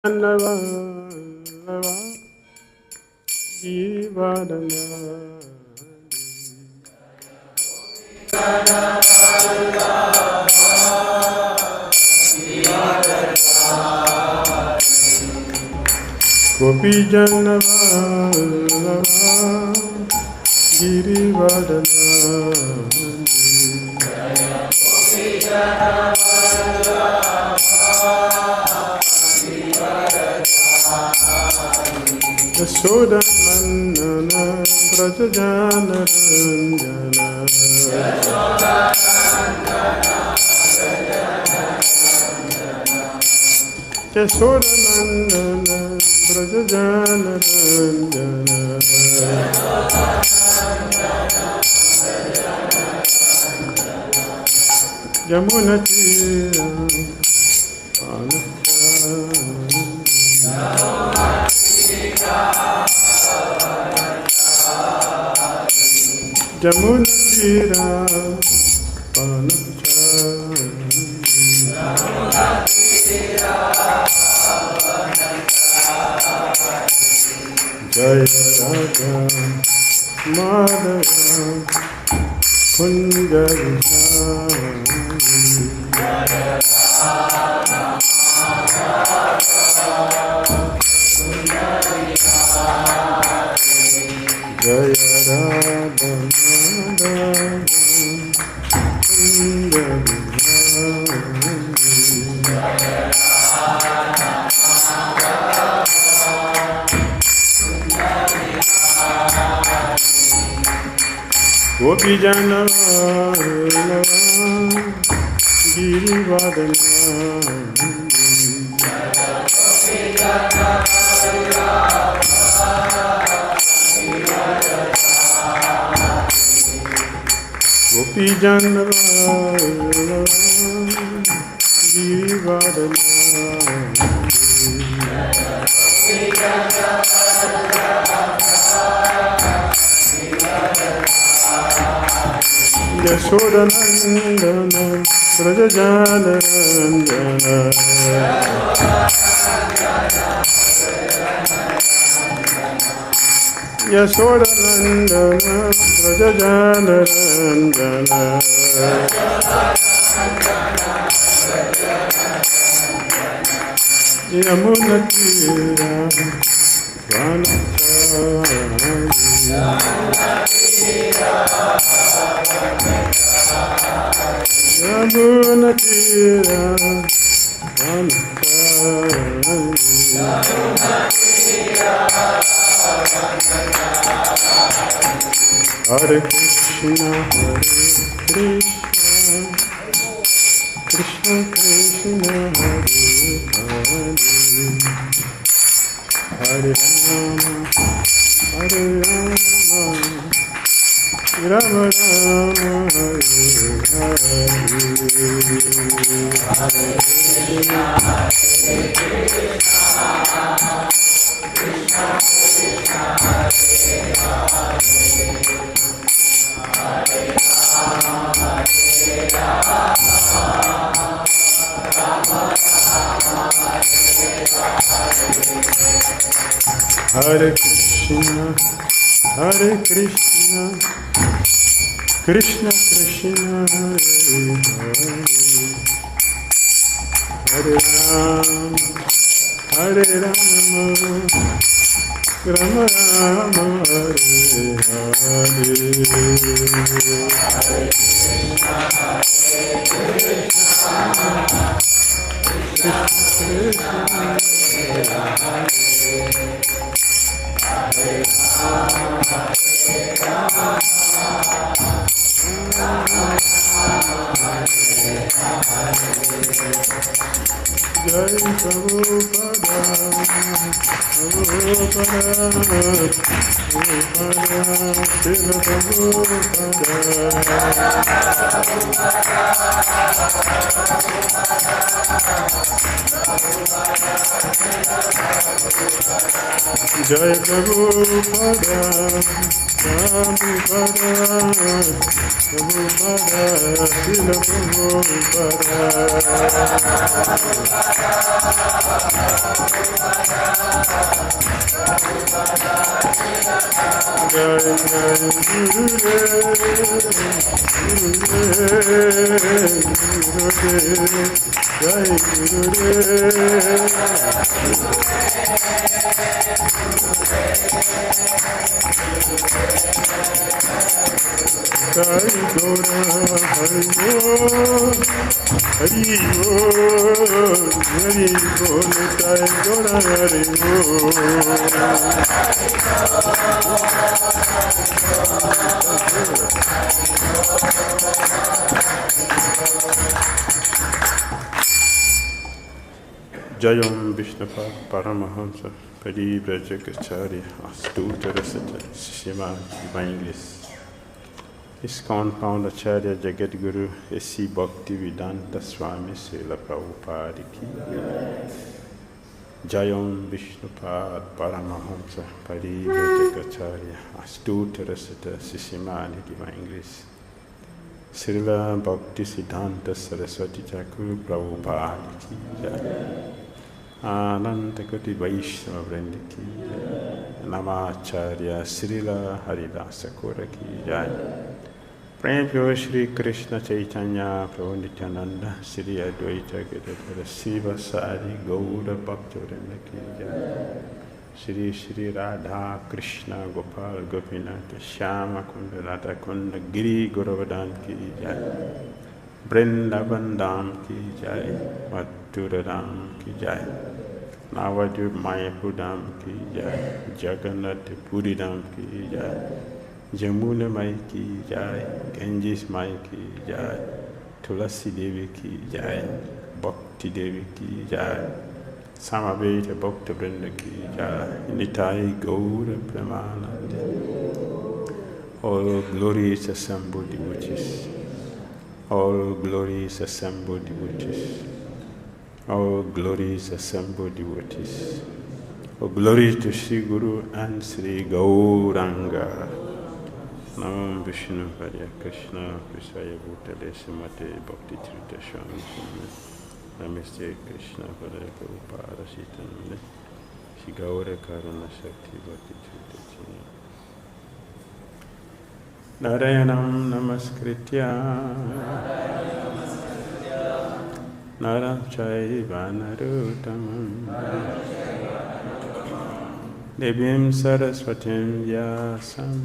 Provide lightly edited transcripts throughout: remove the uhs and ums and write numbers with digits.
Vallabha Jivadana Gopi Jana Vallabha Girivardhana Yasoda Nandana Brajajana Ranjana Yasoda Nandana Brajajana Ranjana Yamuna Tira Jamuna Tira Jaya Radha Madhava Kunja Jaya Radha Gopi Jana Vallabha Girivardhana Gopi Jana Vallabha Girivardhana Yasoda Nandana Brajajana Ranjana Yasoda Nandana Brajajana Ranjana Yamuna Tira Yamuna Tira Hare Krishna Krishna Krishna Hare Rama Hare Rama Rama Rama Hare Hare Hare Krishna Krishna Krishna Hare Hare Rama Rama Rama Hare Hare Jai Prabhupada, Srila Prabhupada. Jai Prabhupada, Prabhupada, Prabhupada, Srila Prabhupada. Jai Jai Gurudev, Jai Gurudev. Jai Gaura, Hari Bol, Hari Bol, Hari Bol, Jai Gaura, Hari Bol. Jayam Vishnupad Paramahamsa Parivrajagacharya Astuta Rasata Shima Divine ISKCON Founder Acharya Jagadguru S.C. Bhakti Vedanta Swami Srila Prabhupada Ki Jayam Vishnupad Paramahamsa Parivrajagacharya Astuta Rasata Shima Divine Srila Bhakti Siddhanta Saraswati Thakur Prabhupada Ki Ananta Koti Vaishnava Vrinda Ki Namacharya Srila Haridasa Kora Ki Jai. Prem Pyo Sri Krishna Chaitanya Prabhu Nityananda Sri Advaita Gadadhara Siva Sari Gaura Bhakti Vrinda Ki Jai. Sri Sri Radha Krishna Gopal Gopinath Shyama Kunda Radha Kunda Giri Goravardhan Ki Jai. Vrindavan Dham Ki Jai. Mathura Dham Ki Jai. Navadvip Mayapur Dham Ki Jai. Jagannath Puri Dham Ki Jai. Jamuna Mai Ki Jai. Ganges Mai Ki Jai. Tulasi Devi Ki Jai. Bhakti Devi Ki Jai. Samaveta Bhakta Vrinda Ki Jai. Nitai Gaura Premanande. All glories assembled devotees. All glories assembled devotees. All glories assembled devotees. All glory to Sri Guru and Sri Gauranga. Nam Vishnu Hare Krishna Krisaya Bhutale Srimate Bhakti Tirtha Swami Namaste Krishna Hare Prabhupada Sitanande Sri Gaura Karuna Shakti Bhakti Tirtha Narayanam Namaskritya Naram Chaiva Narottamam Devim Saraswatim Vyasam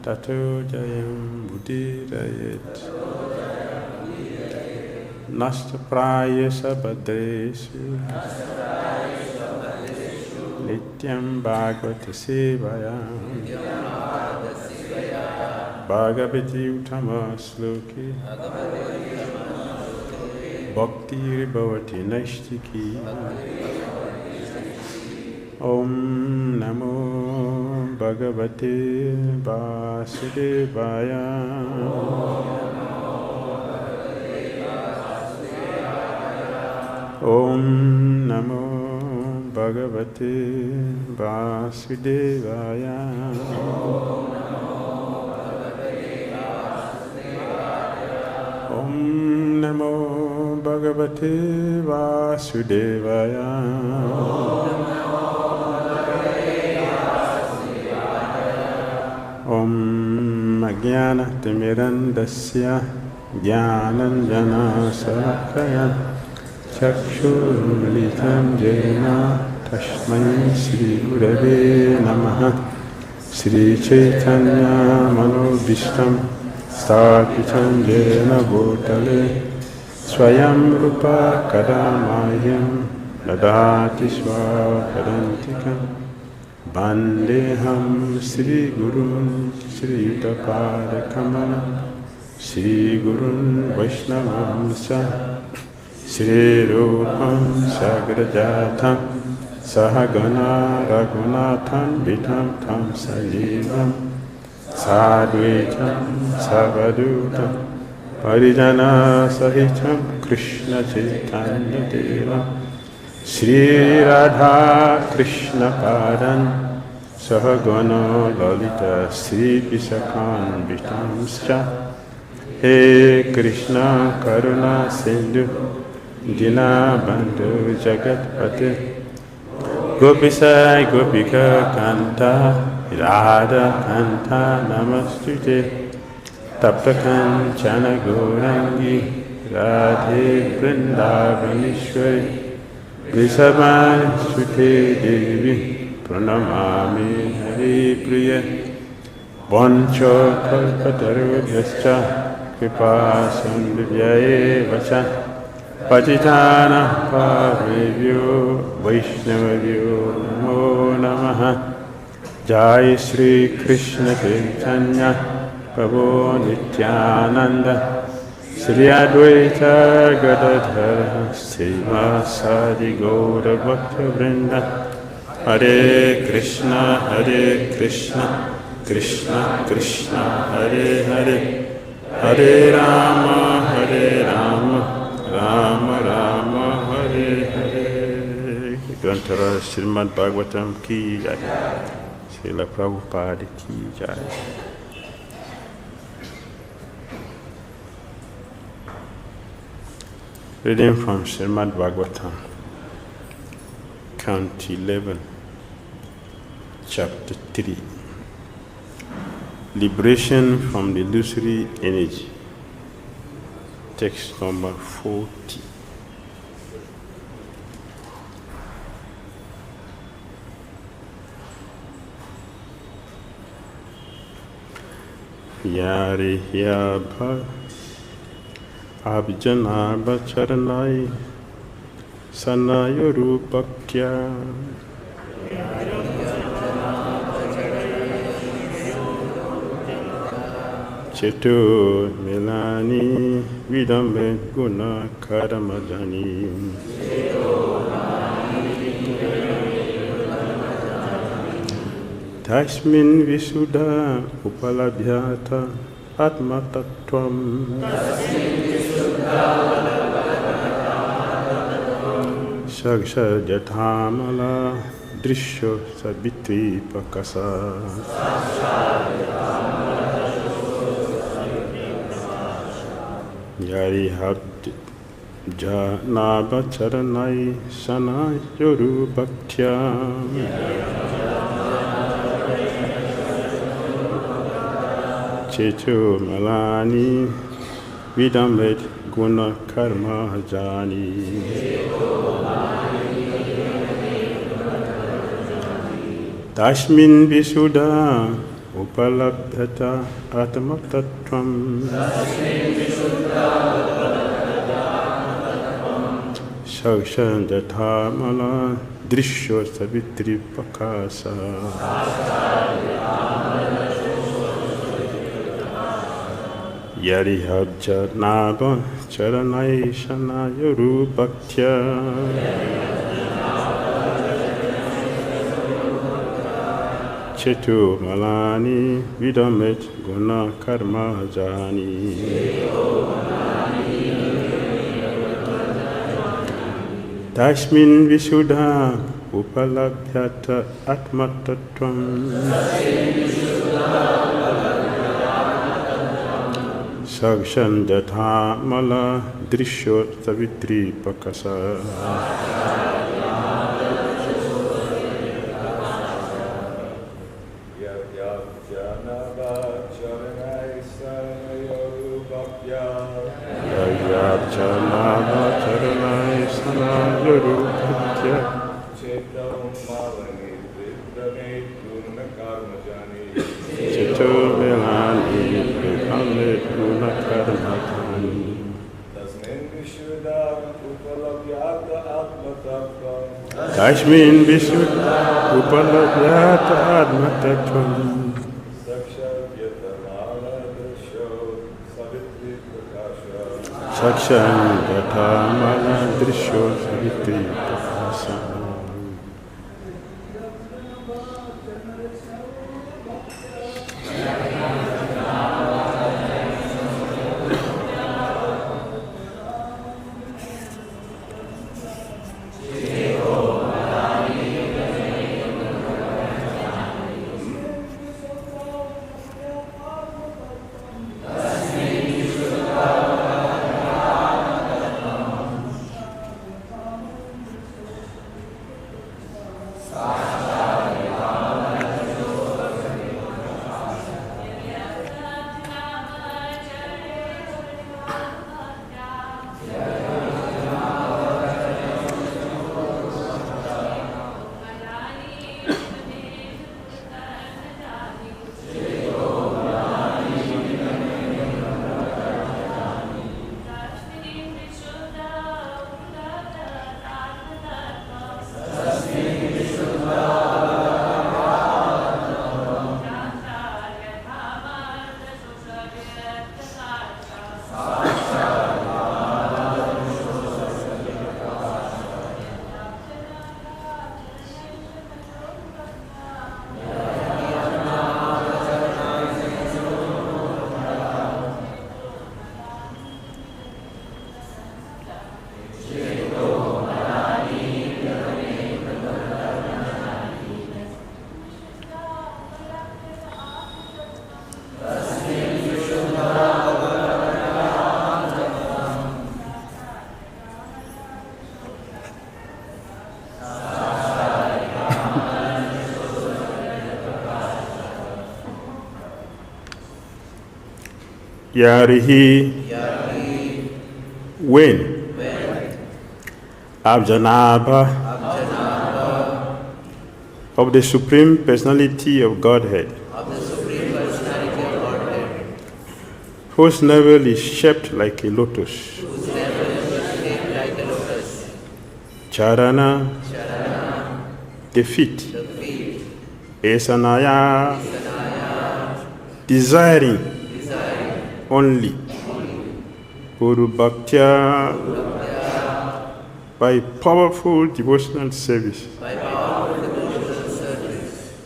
Tato Jayam Buddhirayet Nasta Praya Sabhadreshu Nityam Bhagavata Sevayam Bhagavati Uttama Sloki Bhakti Bhavati Naishtiki Om Namo Bhagavate Vasudevaya Om Namo Bhagavate Vasudevaya Om Namo Bhagavate Vasudevaya Om Ajnana Timirandasya Jnananjana Salakaya Chakshurmilitam Jena Tashmai Sri Gurave Namaha Sri Chaitanya Manobhishtam Sthapitam Jena Bhutale Swayam Rupa Kadamayam Dadati Swapadantikam Vandeham Sri Gurun Sri Yuttapada Kamala Sri Gurun Vaishnavam Sa Sri Rupam Sagrajatam Sahagana Raghunatham Vitam Tam Sajivam Sadvaitam Savadutam Parijana Sahitam Krishna Chaitanya Deva Sri Radha Krishna Padan Sahagana Lalita Sri Pisakhan Vitamscha He Krishna Karuna Sindhu Dina Bandhu Jagat Pate Gopisai Gopika Kanta Radha Kanta Namastute Taptakan Chana Gaurangi Radhe Vrindavanishwari Vrisabhani Sute Devi Pranamami Hari Priya Vancho Kalpatarvabhyascha Kripa Sandhyaye Vacha Patitana Parevyo Vaishnavavyo Namo Namaha Jai Sri Krishna Chaitanya Prabhu Nityananda Sri Advaita Gadadhara Srivasadi Gaura Bhakti Vrinda Hare Krishna Krishna Krishna Hare Hare Hare Rama Rama Rama Hare Hare Grantara Srimad Bhagavatam Ki Jai Srila Prabhupada Ki Jai. Reading from Srimad Bhagavatam, Count 11, Chapter 3. Liberation from the illusory energy. Text number 40. Yari Yabha Abjanaba Charanai Sanayurupakya Chetu Milani Vidambe Guna Karamadani Tasmin Visuddha Upalabhyata Atma Tattvam Shaksha Jathamala Drishyo Sabitri Pakasa Yari Habd Janaba Charanai Sana Yoru Bhaktya Chetu Malani Vidamvet Guna Karma Jani Tashmin Visuddha Upalabhyata Atma Tattvam Shakshan Jathamala Drishyo Savitri Pakasa Yari Habja Naba Charanai Shana Yoru Bhaktya Chetu Malani Vidamet Guna Karma Jani Tashmin Visuddha Upalabhyata Atma Tattvam Sakshan Jatha Mala Drishyo Savitri Pakasa Janava Charanai Sana Guru Bhaktya Chetu Melani Vidamvet Guna Karma Jani Tasmin Visuddha Upalabhyata Atma Tattvam Sakshan Jathamala Drishyo Savitri Pakasa Yarihi. When? Abjanaba. Of the Supreme Personality of Godhead. Whose navel is shaped like a lotus. Charana. The feet. Esanaya. Desiring. Only. Guru Bhaktya. By powerful devotional service.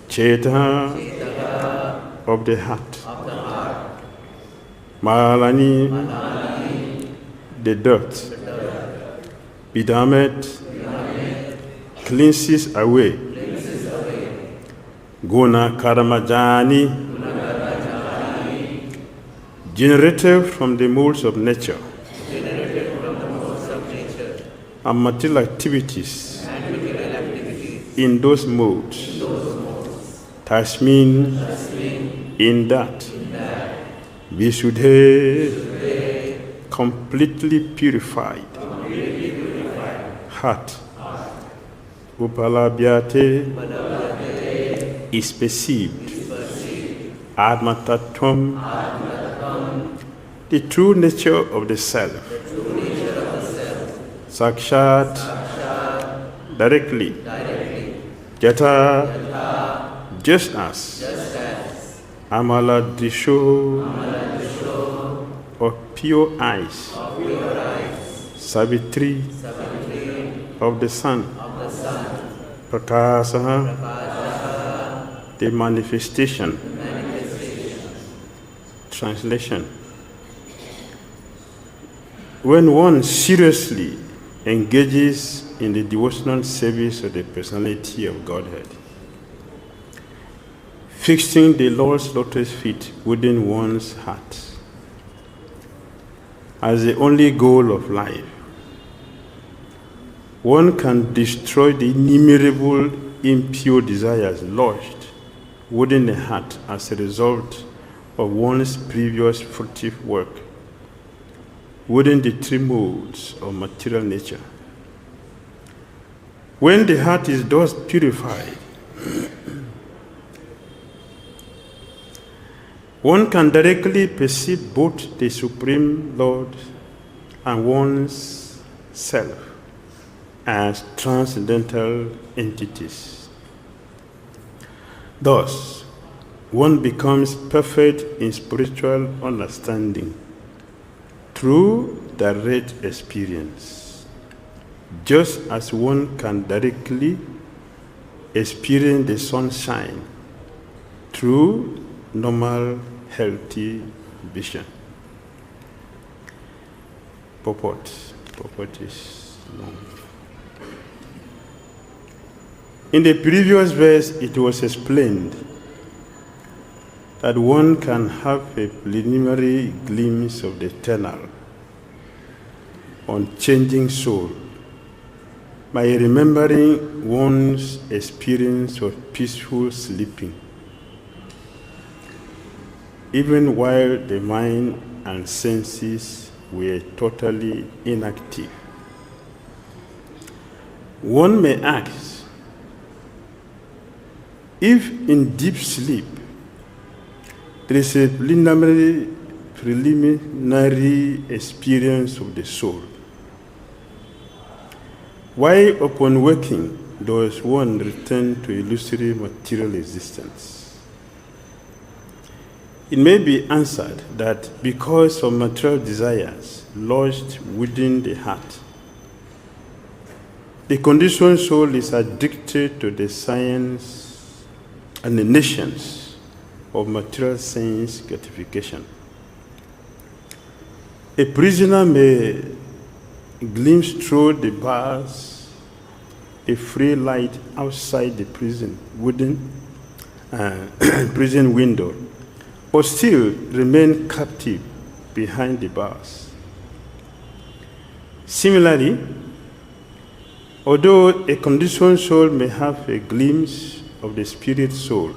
Cheta. Of the heart. Malani. The dirt. Bidamet. Cleanses away. Guna Karamajani. Generated from the modes of nature. And material activities. In those modes. Tasmin. In that. Visuddhe. Completely purified. Heart. Upalabhyate. Is perceived. Atma-tattvam. The true nature of the self. Sakshat. Directly. Jata. Just as. Amala Drisho. Of pure eyes. Savitri. Of the sun. Prakasa. The manifestation. Translation. When one seriously engages in the devotional service of the personality of Godhead, fixing the Lord's lotus feet within one's heart as the only goal of life, one can destroy the innumerable impure desires lodged within the heart as a result of one's previous fruitive work within the three modes of material nature. When the heart is thus purified, one can directly perceive both the Supreme Lord and one's self as transcendental entities. Thus, one becomes perfect in spiritual understanding through direct experience, just as one can directly experience the sunshine through normal, healthy vision. Purport is long. In the previous verse, it was explained that one can have a preliminary glimpse of the eternal, unchanging soul by remembering one's experience of peaceful sleeping, even while the mind and senses were totally inactive. One may ask, if in deep sleep there is a preliminary experience of the soul, why upon waking does one return to illusory material existence? It may be answered that because of material desires lodged within the heart, the conditioned soul is addicted to the science and the nations of material sense gratification. A prisoner may glimpse through the bars a free light outside the prison prison window, but still remain captive behind the bars. Similarly, although a conditioned soul may have a glimpse of the spirit soul,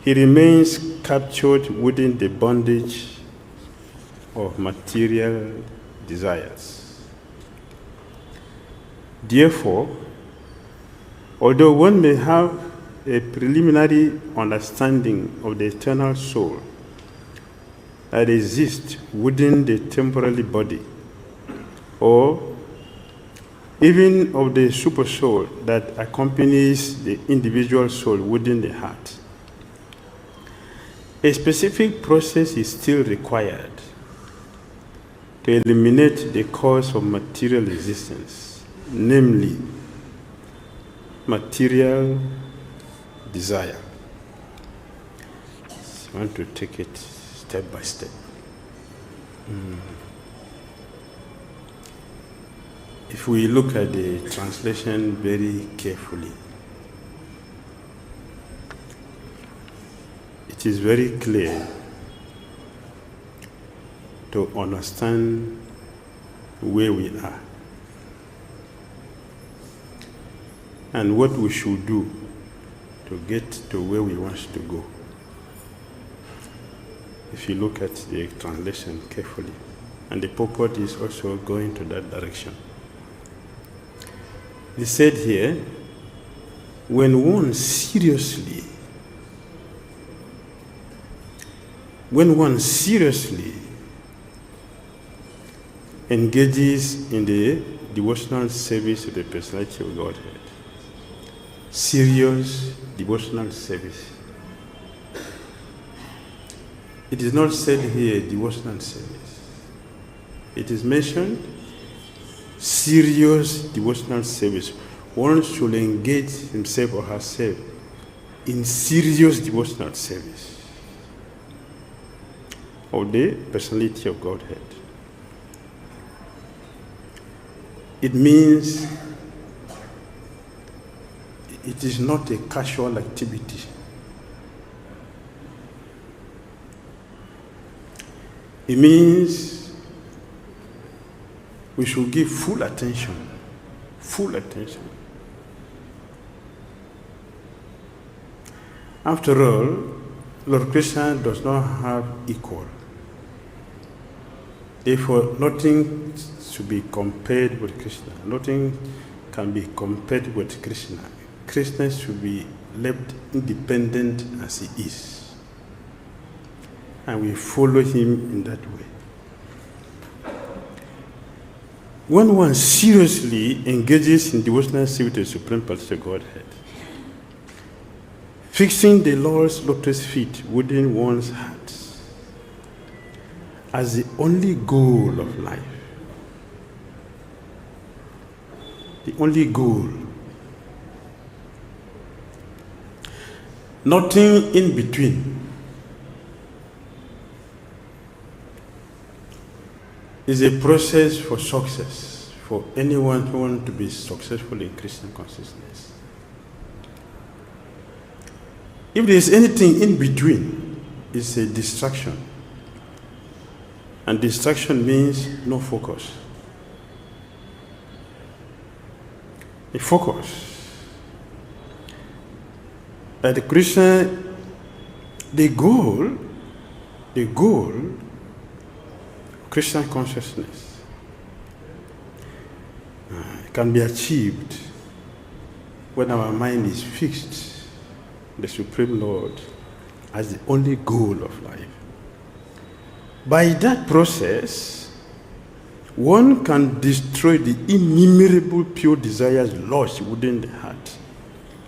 he remains captured within the bondage of material desires. Therefore, although one may have a preliminary understanding of the eternal soul that exists within the temporary body, or even of the super soul that accompanies the individual soul within the heart, a specific process is still required to eliminate the cause of material existence, namely material desire. I want to take it step by step. If we look at the translation very carefully, it is very clear to understand where we are and what we should do to get to where we want to go. If you look at the translation carefully, and the purport is also going to that direction. He said here, when one seriously engages in the devotional service of the personality of Godhead, serious devotional service. It is not said here devotional service. It is mentioned serious devotional service. One should engage himself or herself in serious devotional service of the personality of Godhead. It means it is not a casual activity. It means we should give full attention. After all, Lord Krishna does not have equal. Therefore, nothing should be compared with Krishna. Nothing can be compared with Krishna. Krishna should be left independent as he is. And we follow him in that way. When one seriously engages in devotional service to the Supreme Personality of Godhead, fixing the Lord's lotus feet within one's heart as the only goal of life, the only goal, nothing in between, is a process for success for anyone who wants to be successful in Christian consciousness. If there is anything in between, it's a distraction. And distraction means no focus. A focus. That Krishna, the goal, Krishna consciousness can be achieved when our mind is fixed, the Supreme Lord, as the only goal of life. By that process, one can destroy the innumerable pure desires lodged within the heart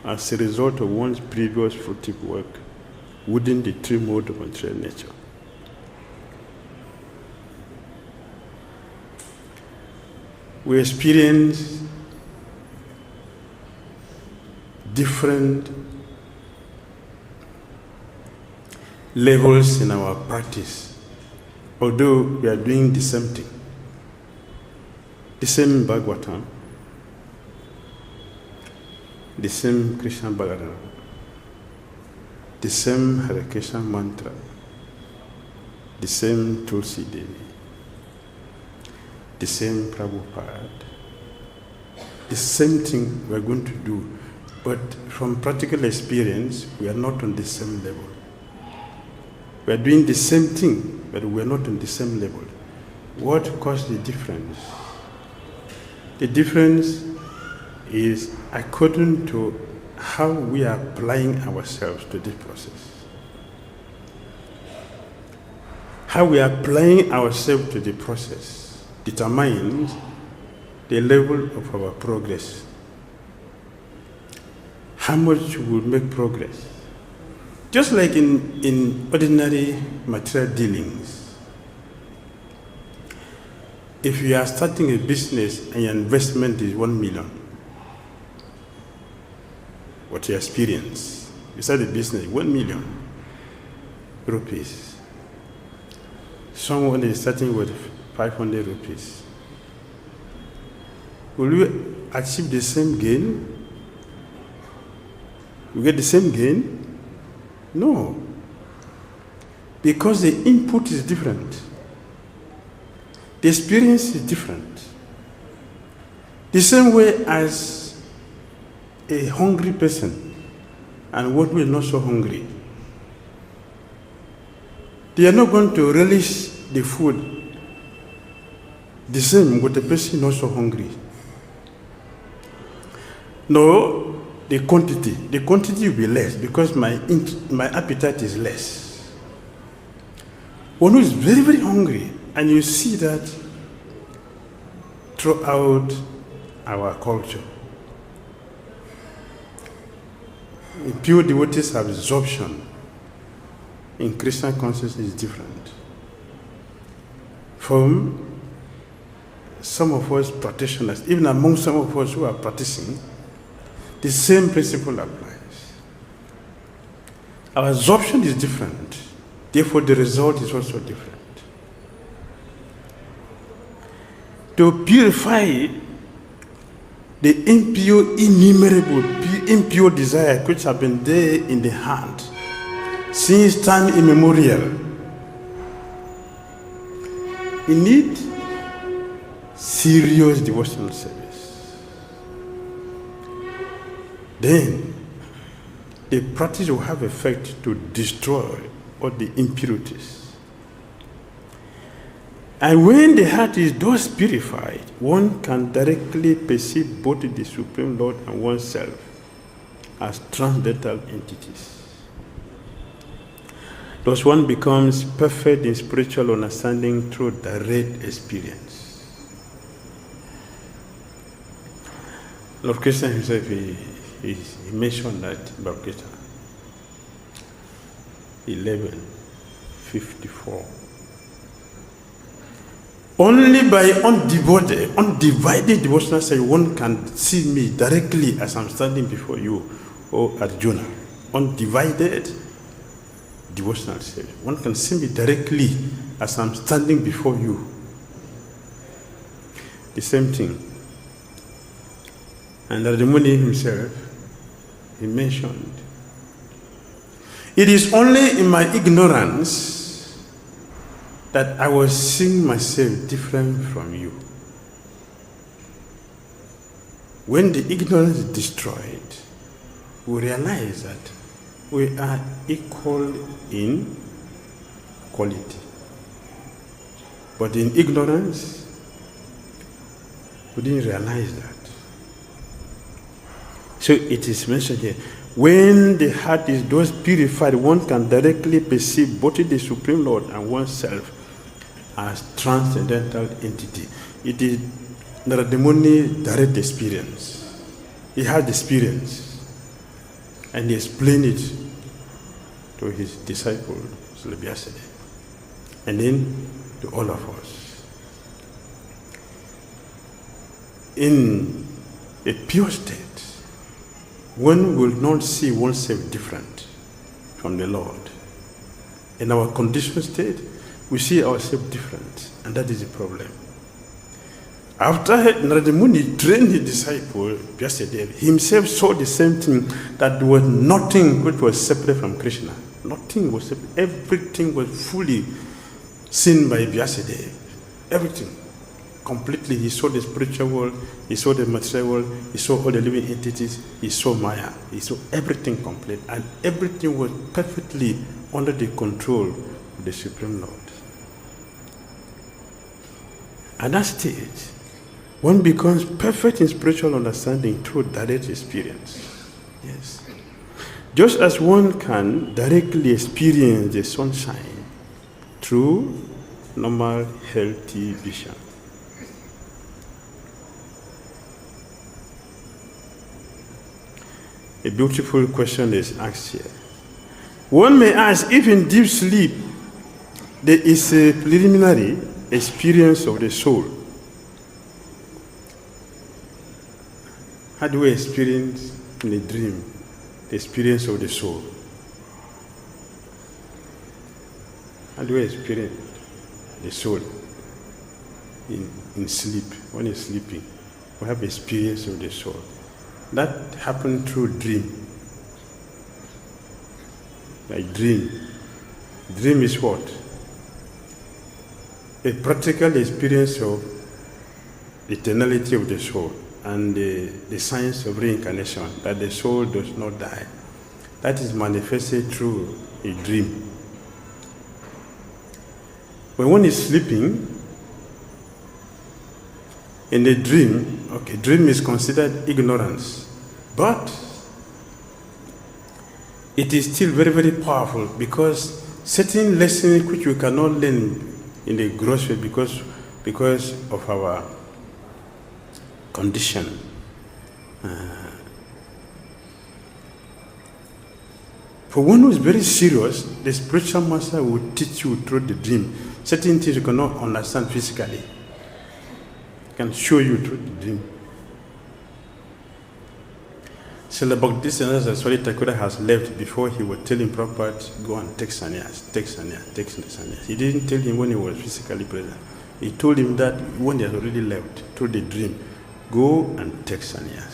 as a result of one's previous fruitive work within the three modes of material nature. We experience different levels in our practice, although we are doing the same thing. The same Bhagavatam, the same Krishna Balaram, the same Hare Krishna mantra, the same Tulasi Devi, the same Prabhupada, the same thing we are going to do, but from practical experience, we are not on the same level. We are doing the same thing, but we are not on the same level. What caused the difference? The difference is according to how we are applying ourselves to this process. How we are applying ourselves to the process determines the level of our progress. How much we will make progress. Just like in ordinary material dealings. If you are starting a business and your investment is 1 million, what you experience, you start a business, 1 million rupees. Someone is starting with 500 rupees. Will you achieve the same gain? You get the same gain? No. Because the input is different. The experience is different. The same way as a hungry person and one who is not so hungry. They are not going to relish the food the same with the person not so hungry. No, the quantity will be less because my appetite is less. One who is very, very hungry, and you see that throughout our culture. In pure devotees, absorption in Christian consciousness is different. From some of us practitioners, even among some of us who are practicing, the same principle applies. Our absorption is different, therefore the result is also different. To purify the impure, innumerable, impure desires which have been there in the heart since time immemorial, we need serious devotional service. Then the practice will have effect to destroy all the impurities. And when the heart is thus purified, one can directly perceive both the Supreme Lord and oneself as transcendental entities. Thus one becomes perfect in spiritual understanding through direct experience. Lord Krishna himself, he mentioned that Bhakti 11.54. Only by undivided devotional service one can see me directly as I'm standing before you, O Arjuna. Undivided devotional service. One can see me directly as I'm standing before you. The same thing. And Radhamuni himself, he mentioned, it is only in my ignorance that I was seeing myself different from you. When the ignorance is destroyed, we realize that we are equal in quality. But in ignorance, we didn't realize that. So it is mentioned here, when the heart is thus purified, one can directly perceive both the Supreme Lord and oneself as transcendental entity. It is Narada Muni direct experience. He had experience. And he explained it to his disciple, Sri Vyasade, and then to all of us. In a pure state, one will not see oneself different from the Lord. In our conditioned state, we see ourselves different, and that is the problem. After Narada Muni trained his disciple, Vyasadeva, he himself saw the same thing, that there was nothing which was separate from Krishna. Nothing was separate. Everything was fully seen by Vyasadeva. Everything. Completely. He saw the spiritual world, he saw the material world, he saw all the living entities, he saw Maya, he saw everything complete. And everything was perfectly under the control the Supreme Lord. At that stage, one becomes perfect in spiritual understanding through direct experience. Yes. Just as one can directly experience the sunshine through normal, healthy vision. A beautiful question is asked here. One may ask if in deep sleep there is a preliminary experience of the soul. How do we experience in a dream the experience of the soul? How do we experience the soul in sleep? When you're sleeping, we have experience of the soul. That happened through dream. Like dream. Dream is what? A practical experience of eternality of the soul and the science of reincarnation, that the soul does not die. That is manifested through a dream. When one is sleeping, in the dream, okay, dream is considered ignorance, but it is still very, very powerful because certain lessons which we cannot learn in the gross way because of our condition. For one who is very serious, the spiritual master will teach you through the dream certain things you cannot understand physically. Can show you through the dream. Srila Bhakti Swami Thakur has left before he was telling Prabhupada, go and take sannyas, take sannyas, take sannyas. He didn't tell him when he was physically present. He told him that when he had already left through the dream, go and take sannyas.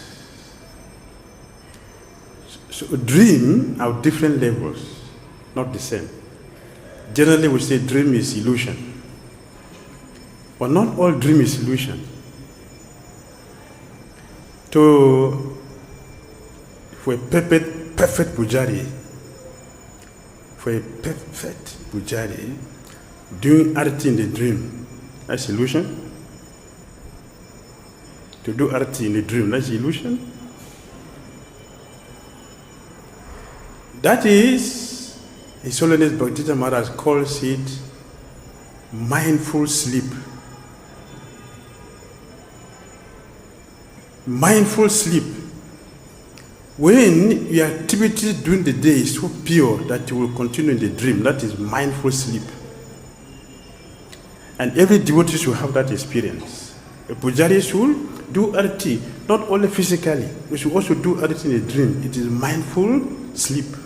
So a dream have different levels, not the same. Generally we say dream is illusion. But not all dream is illusion. For a perfect pujari, doing arati in the dream, that's illusion. To do arati in the dream, that's illusion. That is, His Holiness Bhakti Maharaj calls it mindful sleep. Mindful sleep. When your activity during the day is so pure that you will continue in the dream, that is mindful sleep. And every devotee should have that experience. A pujari should do arati, not only physically, we should also do arati in the dream. It is mindful sleep.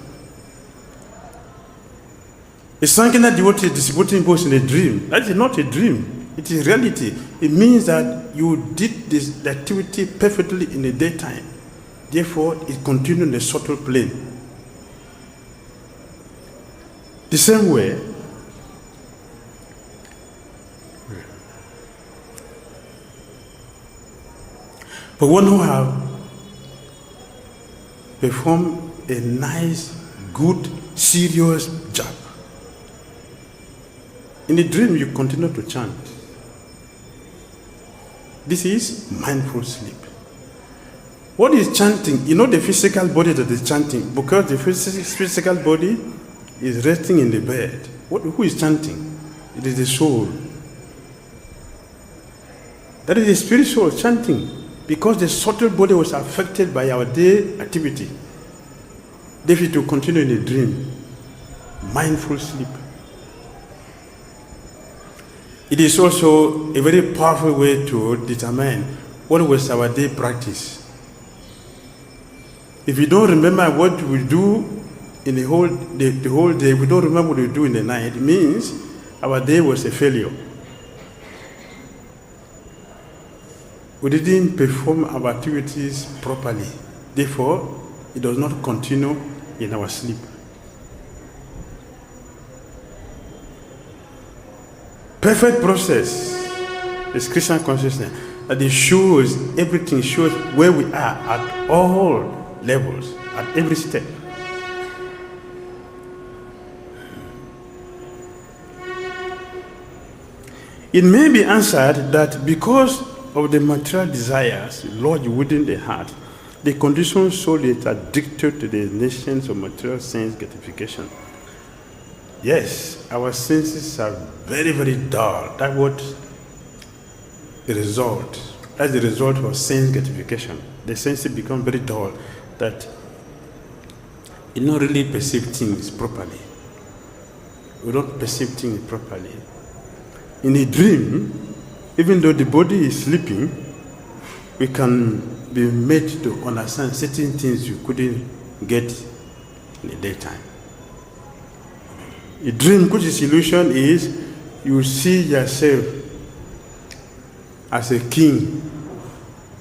A Sankirtan devotee distributing books in a dream, that is not a dream, it is reality. It means that you did the activity perfectly in the daytime. Therefore, it continues in the subtle plane. The same way, for one who have performed a nice, good, serious job, in the dream you continue to chant. This is mindful sleep. What is chanting? You know the physical body that is chanting, because the physical body is resting in the bed. Who is chanting? It is the soul. That is the spiritual chanting, because the subtle body was affected by our day activity. Therefore, to continue in the dream, mindful sleep. It is also a very powerful way to determine what was our day practice. If you don't remember what we do in the whole day, if we don't remember what we do in the night, it means our day was a failure. We didn't perform our activities properly. Therefore, it does not continue in our sleep. Perfect process is Krishna consciousness. That it shows, everything shows where we are at all levels, at every step. It may be answered that because of the material desires lodged within the heart, the conditioned soul is addicted to the nations of material sense gratification. Yes, our senses are very, very dull. That's what the result. That's the result of sense gratification. The senses become very dull, that you don't really perceive things properly. We don't perceive things properly. In a dream, even though the body is sleeping, we can be made to understand certain things you couldn't get in the daytime. A dream, which is illusion, is you see yourself as a king.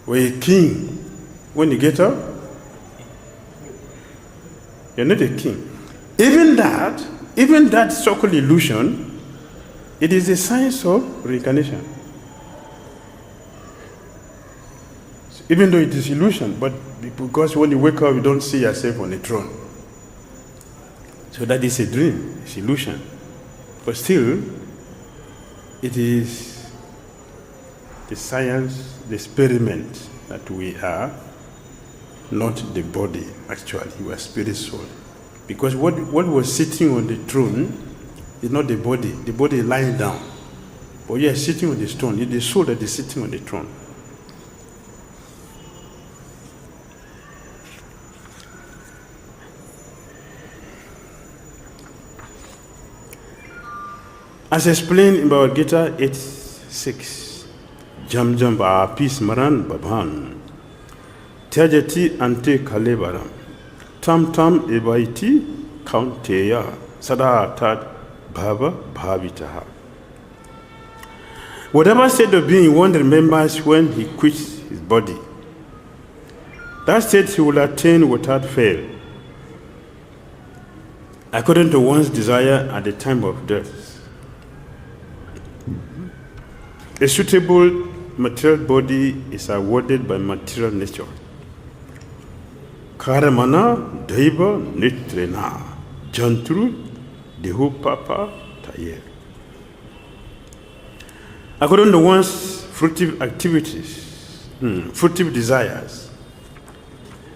Or a king, when you get up, you're not a king. Even that so-called illusion, it is a sign of reincarnation. Even though it is illusion, but because when you wake up, you don't see yourself on a throne. So that is a dream, it's illusion. But still, it is the science, the experiment that we are, not the body, actually, we are spirit soul. Because what was sitting on the throne is not the body is lying down. But you are sitting on the throne, it's the soul that is sitting on the throne. As explained in Bhagavad Gita 8:6, Jam Jam Api Smaran Babhan Tyajati Ante Kalevaram Tam Tam Evaiti Kaunteya Sada Tat Bhava Bhavitaha. Whatever state of being one remembers when he quits his body, that state he will attain without fail, according to one's desire at the time of death. A suitable material body is awarded by material nature. Karamana Daiva Nitrena Jantru Dehu Papa Taye. According to one's fruitive activities, fruitive desires,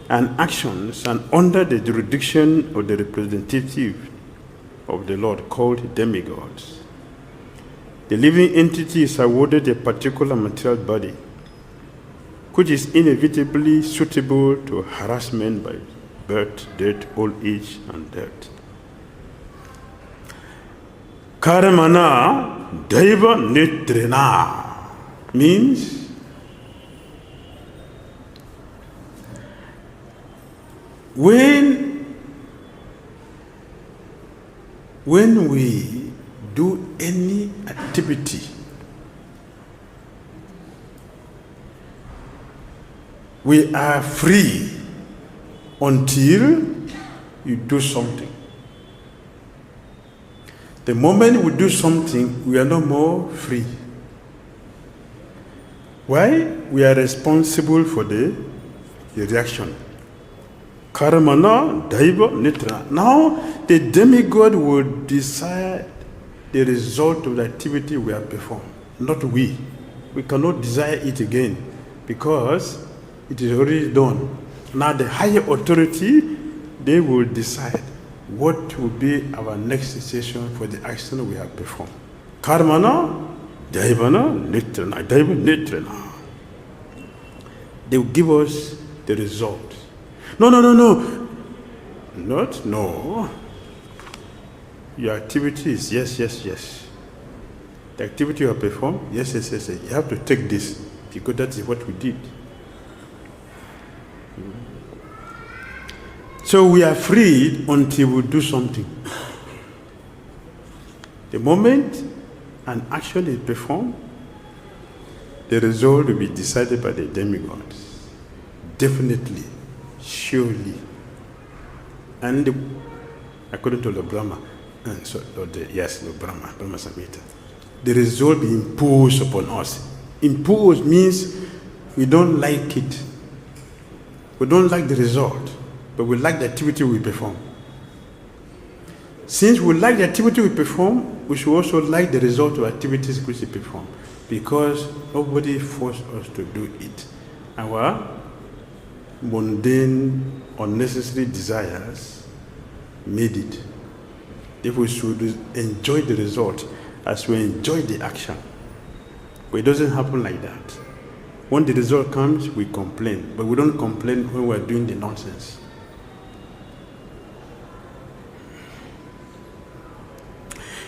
and actions, and under the jurisdiction of the representative of the Lord called demigods, the living entity is awarded a particular material body, which is inevitably suitable to harassment by birth, death, old age, and death. Karamana Daiva Nitrena means when we do any activity, we are free until you do something. The moment we do something, we are no more free. Why? We are responsible for the reaction. Karamana Daiva Nitra. Now, the demigod will decide the result of the activity we have performed, not we. We cannot desire it again because it is already done. Now the higher authority, they will decide what will be our next session for the action we have performed. Karmana, Daivana, Nitrana, Daiva Nitrana. They will give us the result. No. Not no. Your activity is yes. The activity you have performed, yes. You have to take this because that is what we did. So we are freed until we do something. The moment an action is performed, the result will be decided by the demigods. Definitely, surely. And according to the Brahma, Brahma Samhita, the result be imposed upon us. Imposed means we don't like it. We don't like the result, but we like the activity we perform. Since we like the activity we perform, we should also like the result of activities which we perform, because nobody forced us to do it. Our mundane, unnecessary desires made it. If we should enjoy the result as we enjoy the action. But it doesn't happen like that. When the result comes, we complain, but we don't complain when we're doing the nonsense.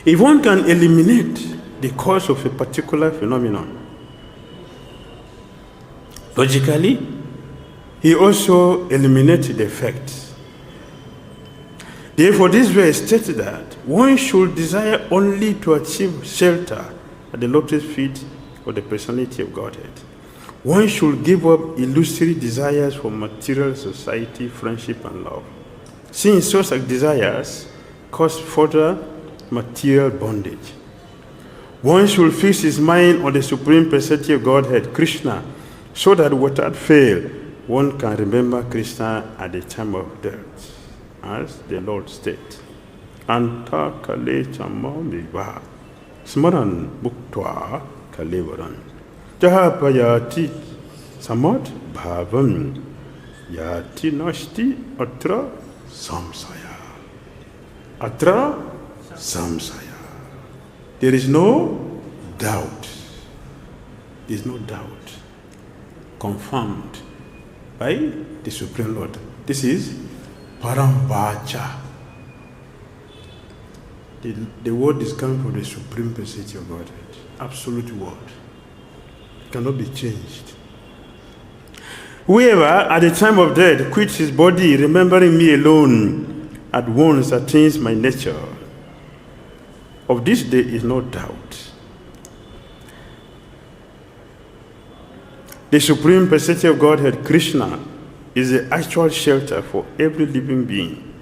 If one can eliminate the cause of a particular phenomenon, logically, he also eliminates the effect. Therefore, this verse states that one should desire only to achieve shelter at the lotus feet of the personality of Godhead. One should give up illusory desires for material society, friendship, and love, since such desires cause further material bondage. One should fix his mind on the Supreme Personality of Godhead, Krishna, so that without fail, one can remember Krishna at the time of death, as the Lord states. Anta kale chamamiva, smaran bhuktva kalevaran. Jahapayati samad bhavam, yati nashti atra samsaya. Atra samsaya. There is no doubt. There is no doubt. Confirmed by the Supreme Lord. This is Paramvacha. The word is coming from the Supreme Personality of Godhead. Absolute word. It cannot be changed. Whoever at the time of death quits his body, remembering me alone, at once attains my nature. Of this there is no doubt. The Supreme Personality of Godhead, Krishna, is the actual shelter for every living being,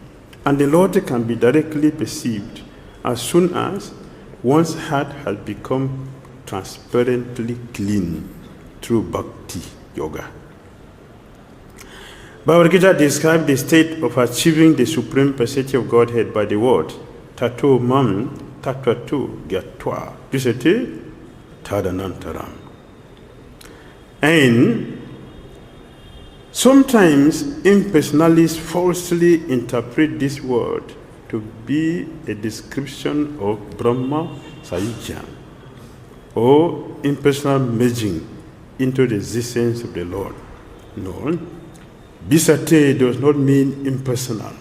and the Lord can be directly perceived as soon as one's heart has become transparently clean through Bhakti Yoga. Bhagavad Gita described the state of achieving the Supreme Personality of Godhead by the word Tato Mam Tattva Gyatva Visate Tadanantaram. And sometimes impersonalists falsely interpret this word to be a description of Brahma Sayujya, or impersonal merging into the existence of the Lord. No, Visate does not mean impersonal.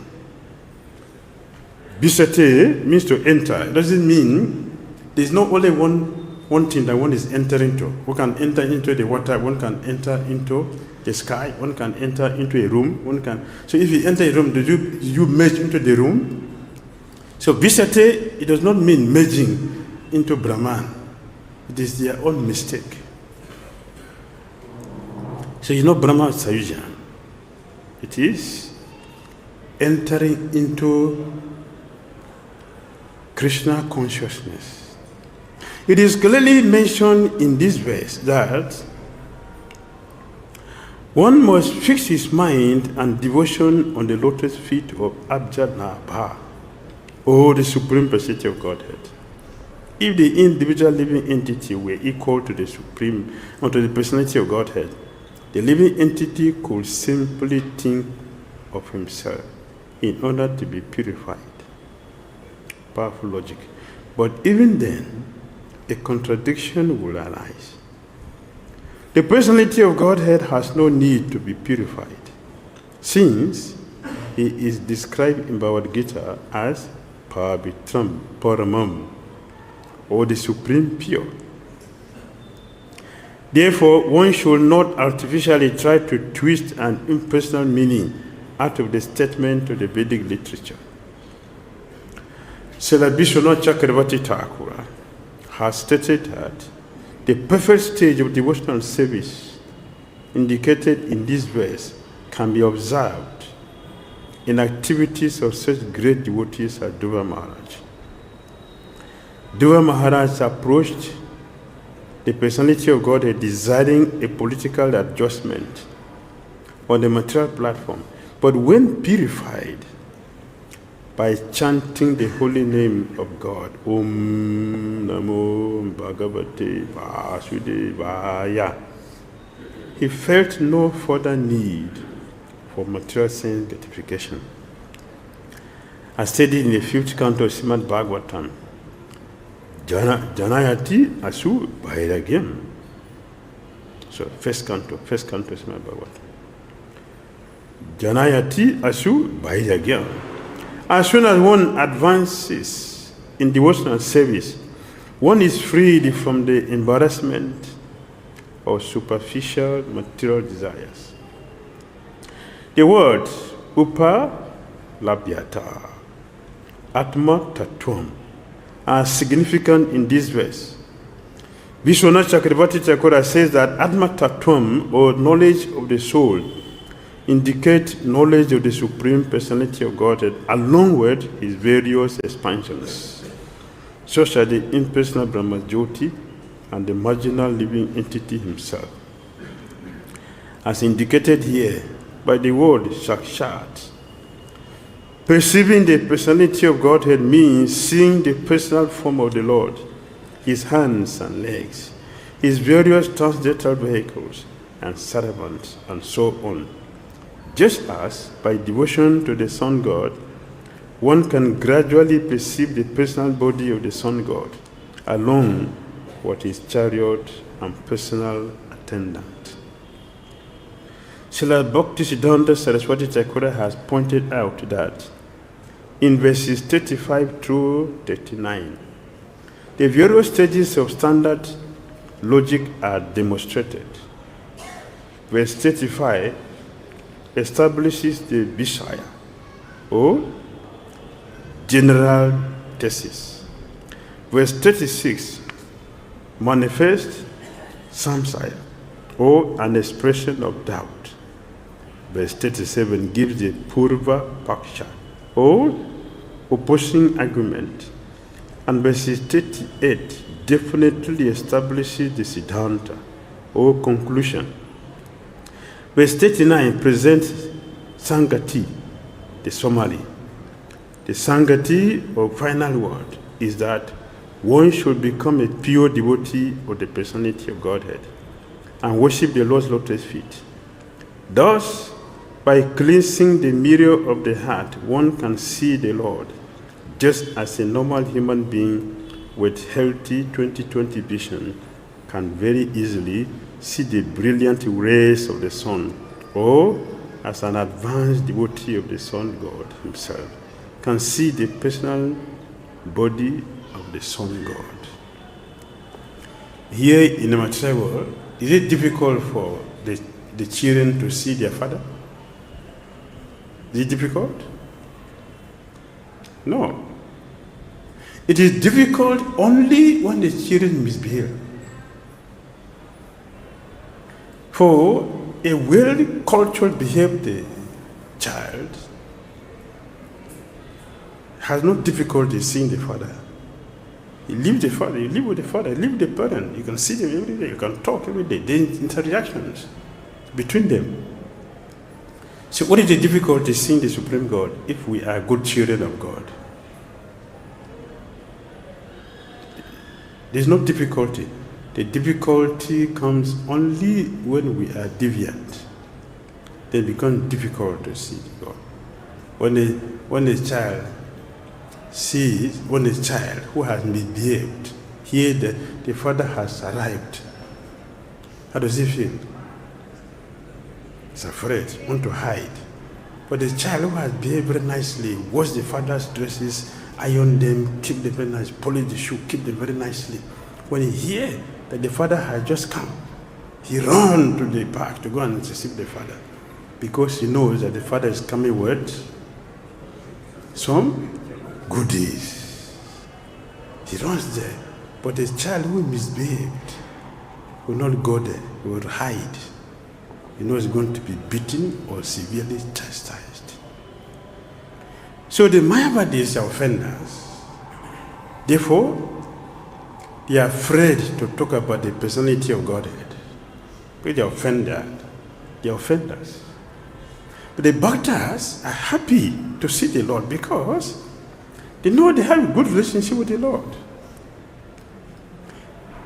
Visate means to enter. It doesn't mean there's not only one thing that one is entering into. One can enter into the water, one can enter into the sky, one can enter into a room, one can. So if you enter a room, do you merge into the room? So Visate, it does not mean merging into Brahman. It is their own mistake. So you know Brahma Sayujya. It is entering into Krishna consciousness. It is clearly mentioned in this verse that one must fix his mind and devotion on the lotus feet of Abjanabha, or the Supreme Personality of Godhead. If the individual living entity were equal to the Supreme, or to the Personality of Godhead, the living entity could simply think of himself in order to be purified. Powerful logic. But even then, a contradiction will arise. The Personality of Godhead has no need to be purified, since he is described in Bhagavad Gita as Pavitram Paramam, or the Supreme Pure. Therefore, one should not artificially try to twist an impersonal meaning out of the statement of the Vedic literature. Srila Vishwanath Chakravarti Thakur has stated that the perfect stage of devotional service indicated in this verse can be observed in activities of such great devotees as Dhira Maharaj. Dhira Maharaj approached the Personality of Godhead desiring a political adjustment on the material platform, but when purified, by chanting the holy name of God. Om Namo Bhagavate Vasudevaya. He felt no further need for material sense gratification. As stated in the 5th canto of Srimad Bhagavatam, Janayati Asu Vairagyam. So, first canto of Srimad Bhagavatam. Janayati Asu Vairagyam. As soon as one advances in devotional service, one is freed from the embarrassment of superficial material desires. The words Upalabhyata, Atma Tattvam are significant in this verse. Vishwanath Chakravarti Thakura says that Atma Tattvam, or knowledge of the soul, indicate knowledge of the Supreme Personality of Godhead along with his various expansions, such as the impersonal Brahma Jyoti and the marginal living entity himself. As indicated here by the word Sakshat, perceiving the personality of Godhead means seeing the personal form of the Lord, his hands and legs, his various transcendental vehicles and servants, and so on. Just as by devotion to the Sun God, one can gradually perceive the personal body of the Sun God, along with his chariot and personal attendant. Srila Bhakti Siddhanta Saraswati Thakura has pointed out that in verses 35 through 39, the various stages of standard logic are demonstrated. Verse 35 establishes the Vishaya, or general thesis. Verse 36 manifests samsaya, or an expression of doubt. Verse 37 gives the Purva Paksha, or opposing argument. And verse 38 definitely establishes the Siddhanta, or conclusion. Verse 39 presents Sangati, the summary. The Sangati, or final word, is that one should become a pure devotee of the personality of Godhead and worship the Lord's lotus feet. Thus, by cleansing the mirror of the heart, one can see the Lord, just as a normal human being with healthy 20/20 vision can very easily see the brilliant rays of the sun, or as an advanced devotee of the Sun God himself can see the personal body of the Sun God. Here in the material world, is it difficult for the children to see their father? Is it difficult? No. It is difficult only when the children misbehave. For a well-cultured behaved child has no difficulty seeing the father. You live the father, you live with the father, you live with the parent. You can see them every day, you can talk every day. There are interactions between them. So what is the difficulty seeing the Supreme God if we are good children of God? There's no difficulty. The difficulty comes only when we are deviant. Then it becomes difficult to see God. When a child who has misbehaved, here the father has arrived, how does he feel? He's afraid, want to hide. But the child who has behaved very nicely, wash the father's dresses, iron them, keep them very nice, polish the shoe, keep them very nicely. When he hears that the father has just come, he runs to the park to go and receive the father, because he knows that the father is coming with some goodies. He runs there. But the child who misbehaved will not go there, he will hide. He knows he's going to be beaten or severely chastised. So the Mayavadis are offenders. Therefore, they are afraid to talk about the personality of Godhead. But they are offenders. But the Bhaktas are happy to see the Lord because They know they have a good relationship with the Lord.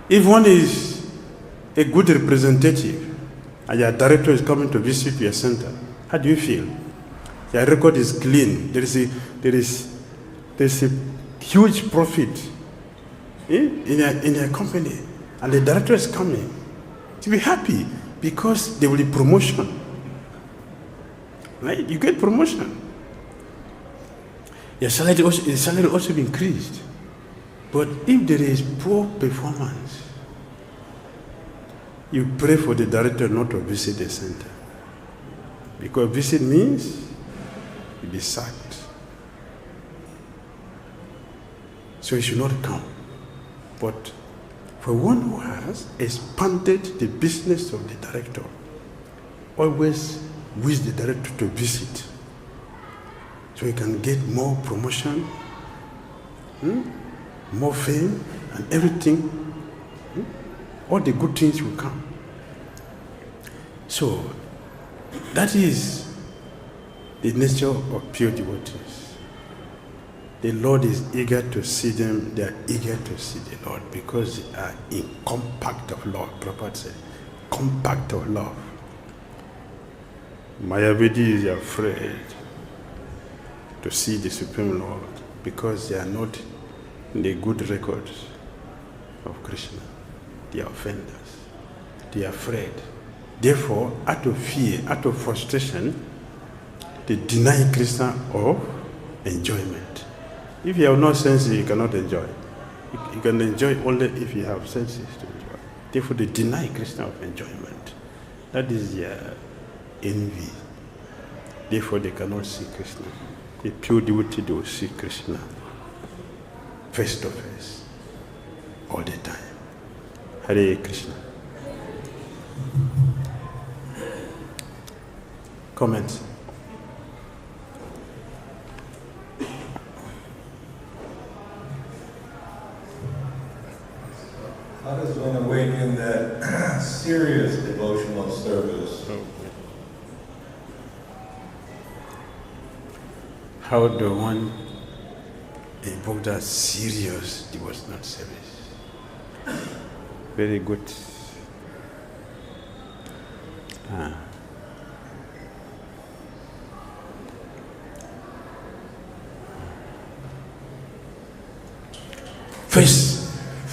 If one is a good representative and your director is coming to visit your center, how do you feel? Your record is clean. There is a huge profit in your company, and the director is coming. To be happy because there will be promotion. Right? You get promotion. Your salary also be increased. But if there is poor performance, you pray for the director not to visit the center. Because visit means you'll be sacked. So you should not come. But for one who has expanded the business of the director, always wish the director to visit, so he can get more promotion, more fame, and everything. All the good things will come. So that is the nature of pure devotees. The Lord is eager to see them. They are eager to see the Lord because they are in compact of love. Prabhupada said, compact of love. Mayavedi is afraid to see the Supreme Lord because they are not in the good records of Krishna. They are offenders. They are afraid. Therefore, out of fear, out of frustration, they deny Krishna of enjoyment. If you have no senses, you cannot enjoy. You can enjoy only if you have senses to enjoy. Therefore, they deny Krishna of enjoyment. That is their envy. Therefore, they cannot see Krishna. The pure devotee, they will see Krishna face to face all the time. Hare Krishna. Comments? How does one awaken that serious devotional service? How do one evoke that serious devotional service? Very good.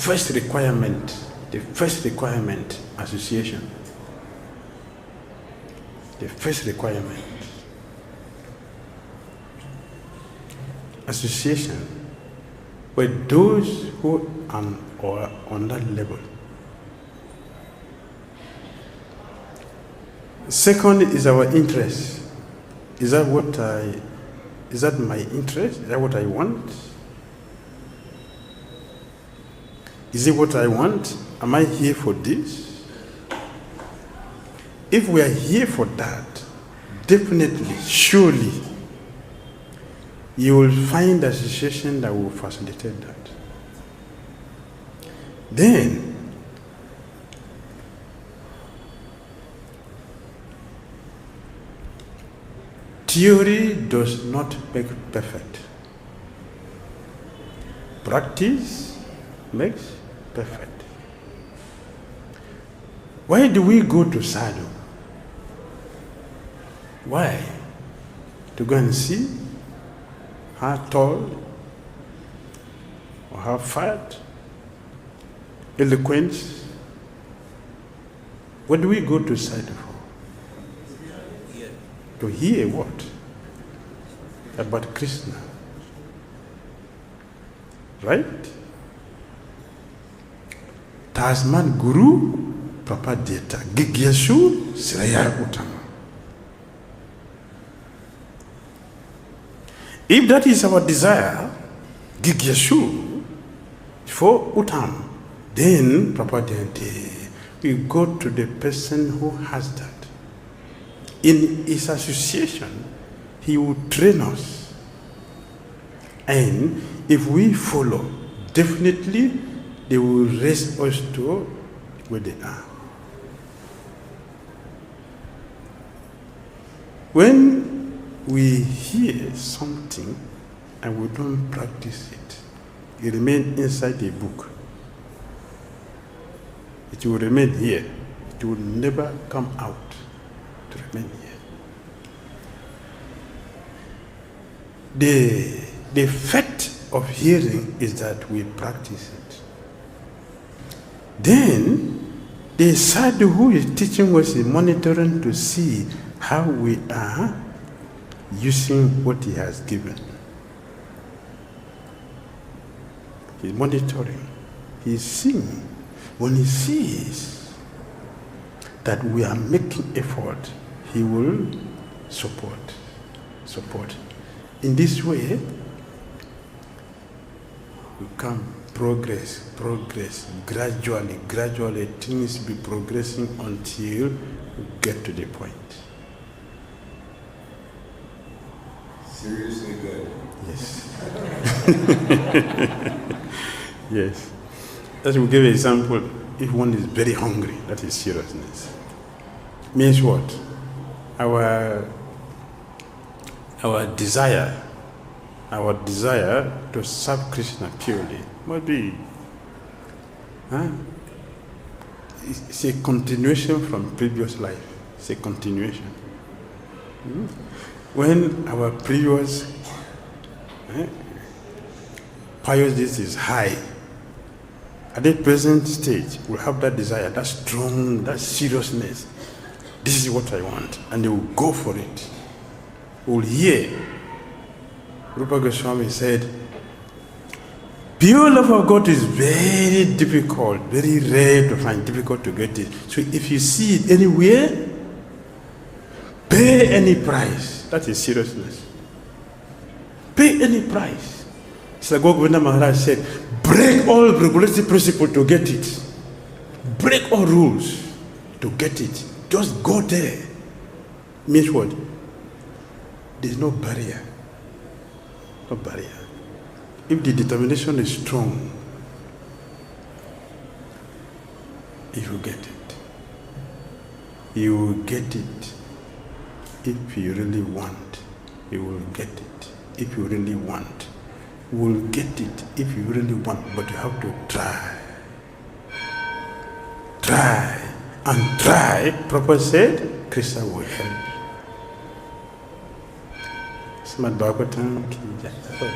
First requirement, the first requirement, association. The first requirement. Association with those who are on that level. Second is our interest. Is that my interest? Is that what I want? Is it what I want? Am I here for this? If we are here for that, definitely, surely, you will find the association that will facilitate that. Then, theory does not make perfect. Practice makes perfect. Why do we go to sadhu? Why? To go and see how tall or how fat, eloquence. What do we go to sadhu for? To hear what? About Krishna. Right? Tasman Guru Prapadeta Gigyashu Sraya Utama. If that is our desire, Gigyashu for Uttam, then Prapadente, we go to the person who has that. In his association, he will train us. And if we follow, definitely they will raise us to where they are. When we hear something and we don't practice it, it remains inside the book. It will remain here. It will never come out to remain here. The effect of hearing is that we practice it. Then, the sadhu who is teaching us is monitoring to see how we are using what he has given. He's monitoring. He's seeing. When he sees that we are making effort, he will support. In this way, we come progress, gradually things be progressing until we get to the point. Seriously good. Yes. Yes. As we give an example, if one is very hungry, that is seriousness. Means what? Our desire to serve Krishna purely must be. It's a continuation from previous life. It's a continuation. When our previous pious deeds is high, at the present stage, we'll have that desire, that strong, that seriousness. This is what I want. And they will go for it. We'll hear. Rupa Goswami said, pure love of God is very difficult, very rare to find, difficult to get it. So if you see it anywhere, pay any price. That is seriousness. Pay any price. It's like what Maharaj said, break all regulative principles to get it. Break all rules to get it. Just go there. Means what? There's no barrier. No barrier. If the determination is strong, you will get it. You will get it. If you really want, you will get it. If you really want, you will get it. If you really want, but you have to try. Try and try. Prabhupada said, Krishna will help. Smart Bhagavatam ki jai.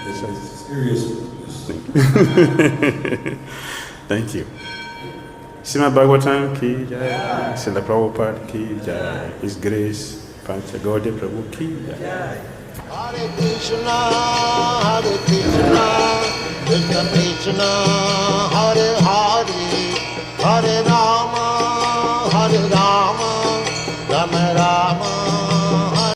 This is serious. Thank you. Srimad Bhagavatam ki jai. Srila Prabhupada ki jai. His Grace Pancha Gaudiya Prabhu ki jai. Hare Krishna, Hare Krishna, Krishna Krishna, Hare Hare, Hare Rama, Hare Rama.